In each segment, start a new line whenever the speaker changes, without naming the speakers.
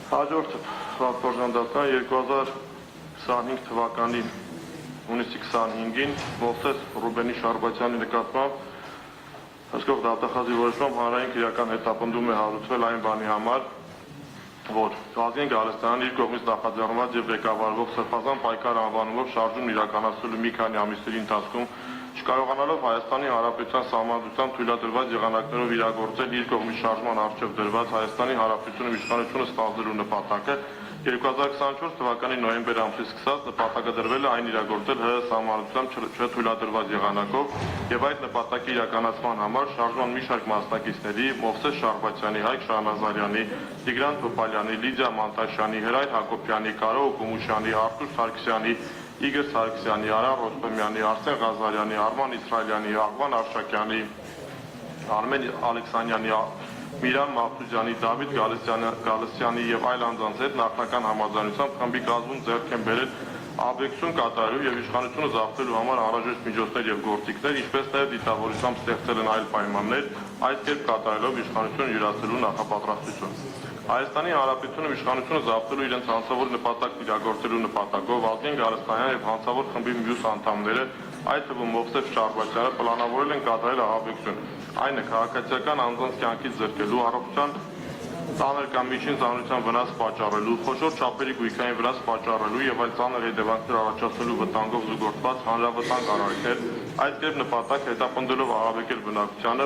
Հաջորդ ռապորտանդատան 2025 թվականի հունիսի 25-ին Մովսես Ռուբենի Շարբաթյանի նկատմամբ հսկող դատախազի որոշմամբ հանրային քրեական հետապնդում է հարուցվել այն բանի համար, որ Վազգեն Գալստյանն իր կողմից նախաձեռնված եւ ղեկավարվող սրբազան պայքար անվանումով շարժումն իրականացնելու մի քանի ամիսների ընթացքում չկարողանալով Հայաստանի Հանրապետության Սահմանադրությամբ թույլատրված եղանակներով իրագործել իր կողմից շարժման առջև դրված Հայաստանի Հանրապետությունում իշխանությունը ստանձնելու նպատակը 2024 թվականի նոյեմբեր ամսից սկսած նպատակադրվել է այն իրագործել ՀՀ Սահմանադրությամբ չթույլատրված եղանակով եւ այդ նպատակի իրականացման համար շարժման մի շարք մասնակիցների Մովսես Շարբաթյանի, Հայկ Շահնազարյանի, Տիգրան Թոփալյանի, Լիդիա Մանտաշյանի, Հրայր Հակոբյանի, Կարո Օկումուշյանի, Արտուր Սարգսյանի, Իգոր Սարգսյանի, Արա Ռոստոմյանի, Արսեն Ղազարյանի, Արման Իսրայելյանի, Աղվան Արշակյանի, Արմեն Ալեքսանյանի, Միրան Մավթուջյանի, Դավիթ Գալստյանի եւ այլ անձանց հետ նախնական համաձայնությամբ խմբի կազմում ձեռք են բերել աբեկցություն կատարելու եւ իշխանությունը զավթելու համար անհրաժեշտ միջոցներ եւ գործիքներ, ինչպես նաեւ դիտավորությամբ ստեղծել են այլ պայմաններ, այդ կերպ կատարելով իշխանությունը յուրացնելու նախապատրաստություն։ Հայաստանի Հանրապետությունում իշխանությունը զավթելու իրենց հանցավոր նպատակն իրագործելու նպատակով Վազգեն Գալստյան եւ հանցավոր խմբի մյուս անդամները, այդ թվում Մովսես Շարբաթյանը, պլանավորել են կատարել ահաբեկցություն, այն է քաղաքացիական անձանց կյանքից զրկելու, առողջության ծանր կամ միջին ծանրության վնաս պատճառելու, խոշոր չափերի գույքային վնաս պատճառելու եւ այլ ծանր հետևանքներ առաջացնելու վտանգով զուգորդված հանրավտանգ արարքներ, այդ կերպ նպատակ հետապնդելով ահաբեկել բնակության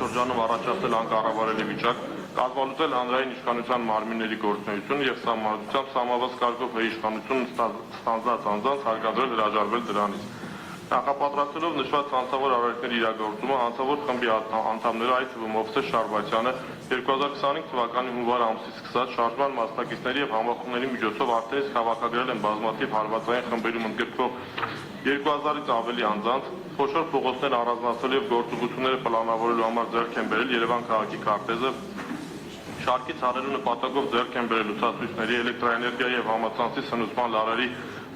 շրջանում առաջացնել անկառավարելի վիճակ, կազմալուծել հանրային իշխանության մարմինների գործունեություն եւ սահմանադրությամբ սահմանված կարգով իշխանությունն ստանձնած անձանց հարկադրել հրաժարվել դրանից։ Նախապատրաստելով նշված հանցավոր արարքների իրագործումը հանցավոր խմբի անդամները, այդ թվում Մովսես Շարբաթյանը 2025 թվականի հունվար ամսից սկսած շարժման մասնակիցների եւ համախոհների միջոցով արդեն հավաքագրել են բազմաթիվ հարվածային խմբերում ընդգրկվող 2000-ից ավելի անձանց, խոշոր փողոցներ առանձնացնելու եւ գործողությունները պլանավորելու համար ձեռք են բերել Երևան քաղաքի քարտեզը, շարքից հանելու նպատակով ձեռք են բերել լուսացույցների, էլեկտրաէներգիայի եւ համացանցի սնուցման լարերի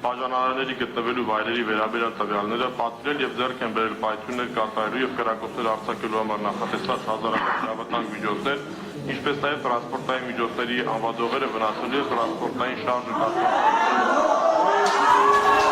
բաժանարարների գտնվելու վայրերի վերաբերյալ տվյալները, պատվիրել եւ ձեռք են բերել պայթյուններ կատարելու եւ կրակոցներ արձակելու համար նախատեսված հազարավոր անվտանգ միջոցներ, ինչպես նաեւ տրանսպորտային միջոցների անվադողերը վնասելու եւ տրանսպորտային շարժը կազմակերպելու